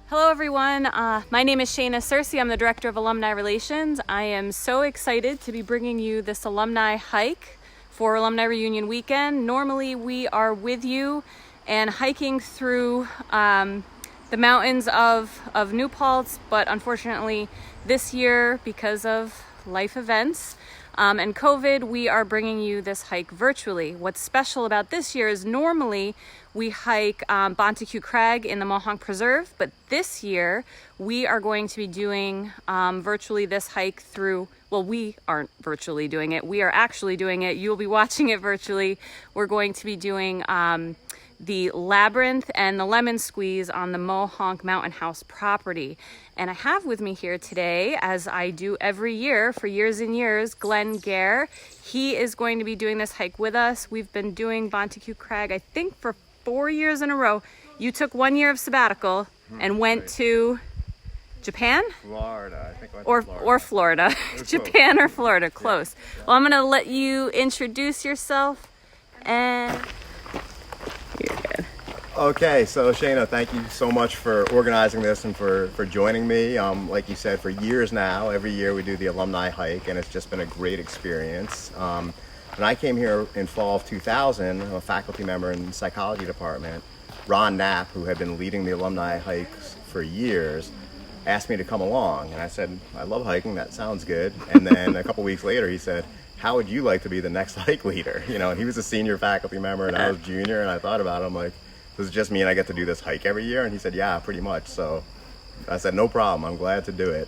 Hello everyone, my name is Shana Circe. I'm the Director of Alumni Relations. I am so excited to be bringing you this alumni hike for Alumni Reunion Weekend. Normally we are with you and hiking through the mountains of New Paltz, but unfortunately this year, because of life events and COVID, we are bringing you this hike virtually. What's special about this year is normally we hike Bonteque Crag in the Mohawk Preserve, but this year we are going to be doing virtually this hike through, well, we aren't virtually doing it, we are actually doing it. You'll be watching it virtually. We're going to be doing the Labyrinth and the Lemon Squeeze on the Mohawk Mountain House property. And I have with me here today, as I do every year for years and years, Geher. He is going to be doing this hike with us. We've been doing Bonteque Crag, I think, for 4 years in a row. You took 1 year of sabbatical and went to Japan? Florida, I think. Or Florida. Japan close. Or Florida, close. Yeah. Well, I'm going to let you introduce yourself and you're good. Okay, so Shana, thank you so much for organizing this and for joining me. Like you said, for years now, every year we do the Alumni Hike, and it's just been a great experience. When I came here in fall of 2000, I'm a faculty member in the psychology department. Ron Knapp, who had been leading the Alumni Hikes for years, asked me to come along, and I said, I love hiking, that sounds good. And then a couple weeks later he said, how would you like to be the next hike leader? You know, and he was a senior faculty member and I was junior, and I thought about it, I'm like, does it just mean I get to do this hike every year? And he said, yeah, pretty much. So I said, no problem, I'm glad to do it.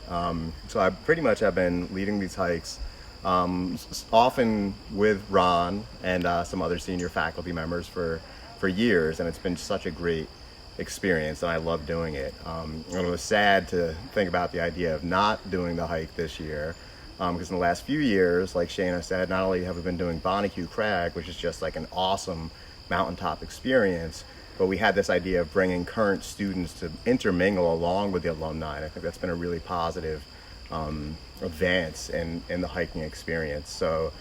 So I pretty much have been leading these hikes, often with Ron and some other senior faculty members for years, and it's been such a great experience, and I love doing it. And it was sad to think about the idea of not doing the hike this year, because in the last few years, like Shana said, not only have we been doing Bonteque Crag, which is just like an awesome mountaintop experience, but we had this idea of bringing current students to intermingle along with the alumni, and I think that's been a really positive advance in the hiking experience. So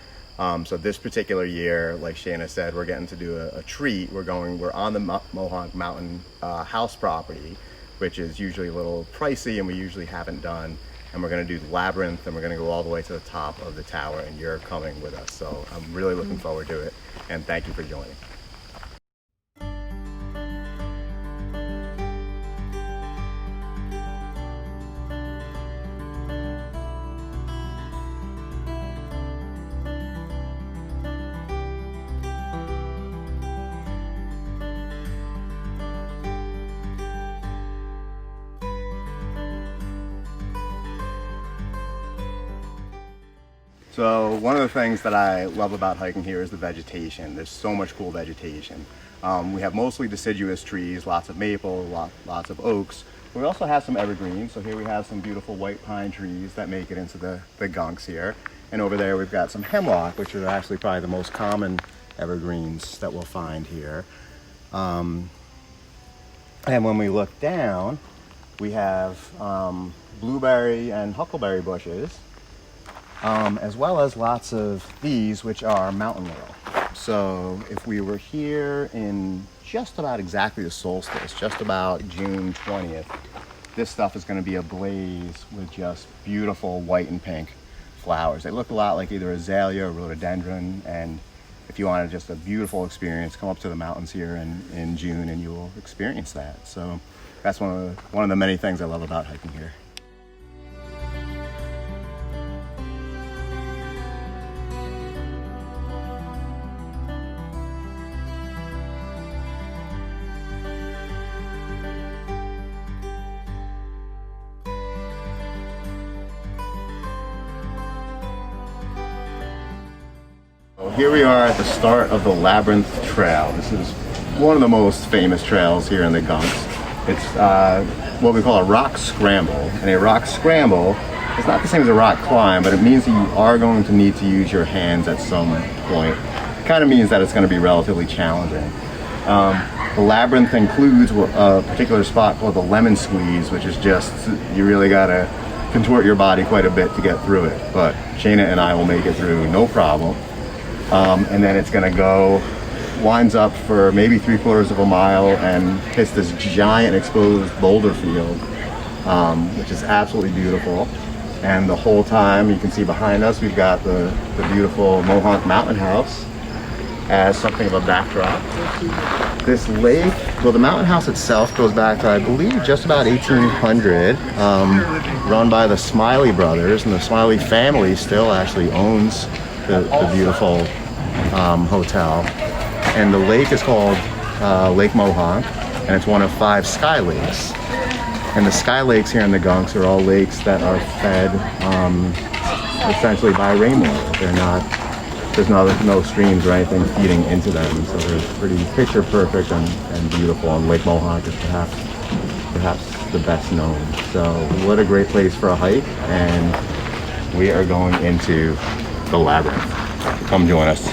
this particular year, like Shana said, we're getting to do a treat. We're on the Mohawk Mountain house property, which is usually a little pricey and we usually haven't done. And we're going to do the Labyrinth, and we're going to go all the way to the top of the tower, and you're coming with us. So I'm really looking forward to it, and thank you for joining. So one of the things that I love about hiking here is the vegetation. There's so much cool vegetation. We have mostly deciduous trees, lots of maple, lots of oaks. But we also have some evergreens. So here we have some beautiful white pine trees that make it into the gunks here. And over there we've got some hemlock, which are actually probably the most common evergreens that we'll find here. And when we look down, we have blueberry and huckleberry bushes. As well as lots of these, which are mountain laurel. So if we were here in just about exactly the solstice, just about June 20th, this stuff is going to be ablaze with just beautiful white and pink flowers. They look a lot like either azalea or rhododendron, and if you wanted just a beautiful experience, come up to the mountains here in June and you'll experience that. So that's one of the many things I love about hiking here. Here we are at the start of the Labyrinth Trail. This is one of the most famous trails here in the Gunks. It's what we call a rock scramble. And a rock scramble is not the same as a rock climb, but it means that you are going to need to use your hands at some point. It kind of means that it's going to be relatively challenging. The Labyrinth includes a particular spot called the Lemon Squeeze, which is just, you really got to contort your body quite a bit to get through it. But Shana and I will make it through no problem. And then it's going to go winds up for maybe 3/4 of a mile and hits this giant exposed boulder field, which is absolutely beautiful. And the whole time, you can see behind us, we've got the beautiful Mohawk Mountain house as something of a backdrop. This lake, well, the mountain house itself goes back to, I believe, just about 1800, run by the Smiley brothers, and the Smiley family still actually owns the beautiful hotel. And the lake is called Lake Mohawk, and it's one of 5 sky lakes. And the sky lakes here in the Gunks are all lakes that are fed essentially by rainwater. They're not, there's no streams or anything feeding into them, so they're pretty picture perfect and beautiful. And Lake Mohawk is perhaps the best known. So what a great place for a hike, and we are going into the Labyrinth. Come join us.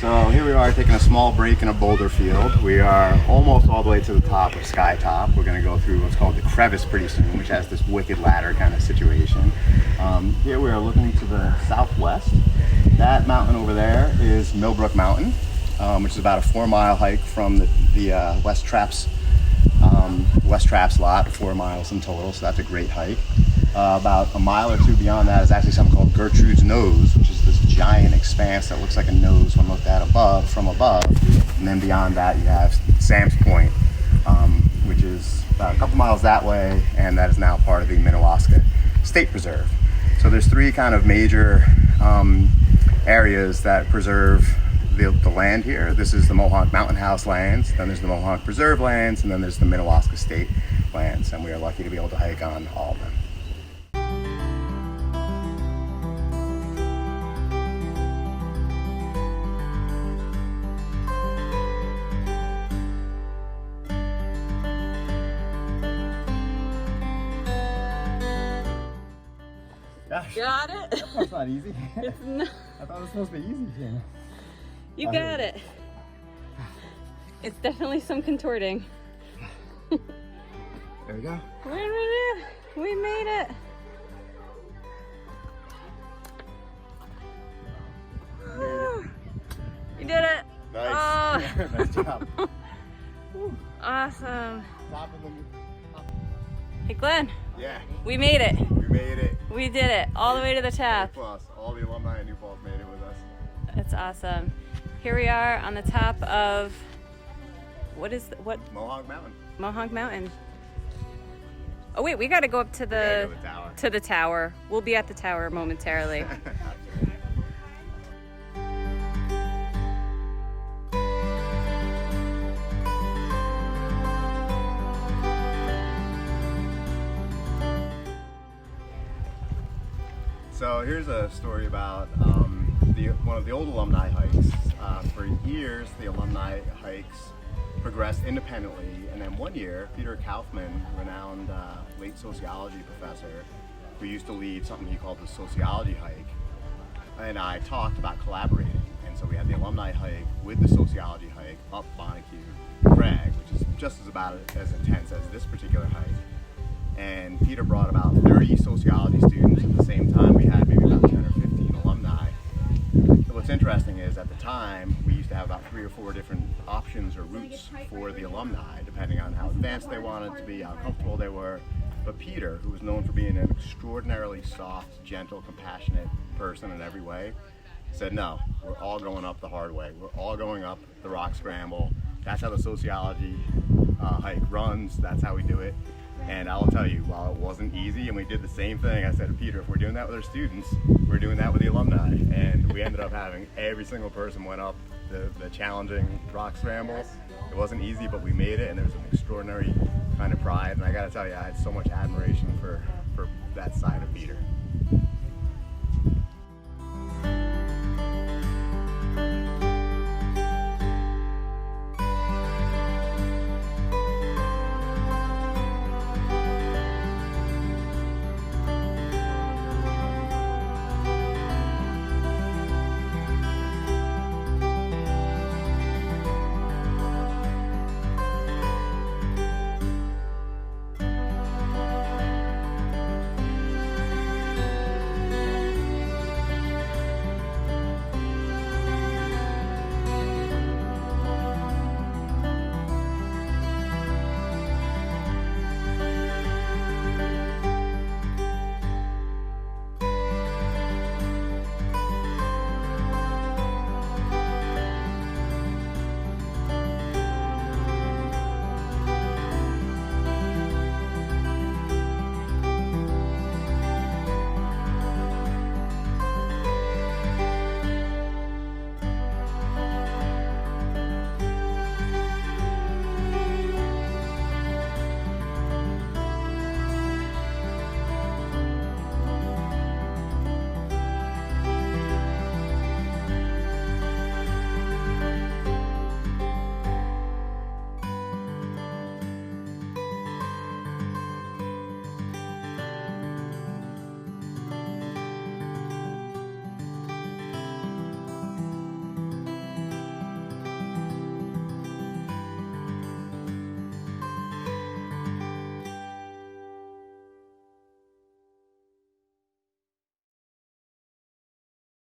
So here we are taking a small break in a boulder field. We are almost all the way to the top of Skytop. We're going to go through what's called the crevice pretty soon, which has this wicked ladder kind of situation. Here we are looking to the southwest. That mountain over there is Millbrook Mountain, which is about a 4-mile hike from the West Traps lot, 4 miles in total, so that's a great hike. About a mile or 2 beyond that is actually something called Gertrude's Nose, which is this giant expanse that looks like a nose when looked at from above. And then beyond that you have Sam's Point, which is about a couple miles that way, and that is now part of the Minnewaska State Preserve. So there's 3 kind of major areas that preserve the land here. This is the Mohawk Mountain House lands, then there's the Mohawk Preserve lands, and then there's the Minnewaska State lands, and we are lucky to be able to hike on all of them. Gosh, Got it? that's not easy. It's not. I thought it was supposed to be easy, Shana. You got it. It's definitely some contorting. There we go. We made it. You did it. Nice. Oh. Nice job. Awesome. Top of the... Hey Glenn, Yeah, we made it. we made it. We did it all the way to the top. Plus, all the alumni in New Paltz made it with us. It's awesome. Here we are on the top of what Mohawk Mountain. Mohawk Mountain. Oh wait, we got to go up to Yeah, the tower. to the tower. We'll be at the tower momentarily. So here's a story about one of the old alumni hikes. For years, the alumni hikes progressed independently, and then one year, Peter Kaufman, renowned late sociology professor, who used to lead something he called the Sociology Hike, and I talked about collaborating. So we had the Alumni Hike with the Sociology Hike up Montague Crag, which is just about as intense as this particular hike. And Peter brought about 30 sociology students. At the same time, we had maybe about 10 or 15 alumni. What's interesting is at the time, we used to have about 3 or 4 different options or routes for the alumni, depending on how advanced they wanted to be, how comfortable they were. But Peter, who was known for being an extraordinarily soft, gentle, compassionate person in every way, said, no, we're all going up the hard way. We're all going up the rock scramble. That's how the sociology hike runs. That's how we do it. And I'll tell you, while it wasn't easy, and we did the same thing, I said to Peter, if we're doing that with our students, we're doing that with the alumni. And we ended up having every single person went up the challenging rock scramble. It wasn't easy, but we made it, and there was an extraordinary kind of pride. And I gotta tell you, I had so much admiration for that side of Peter.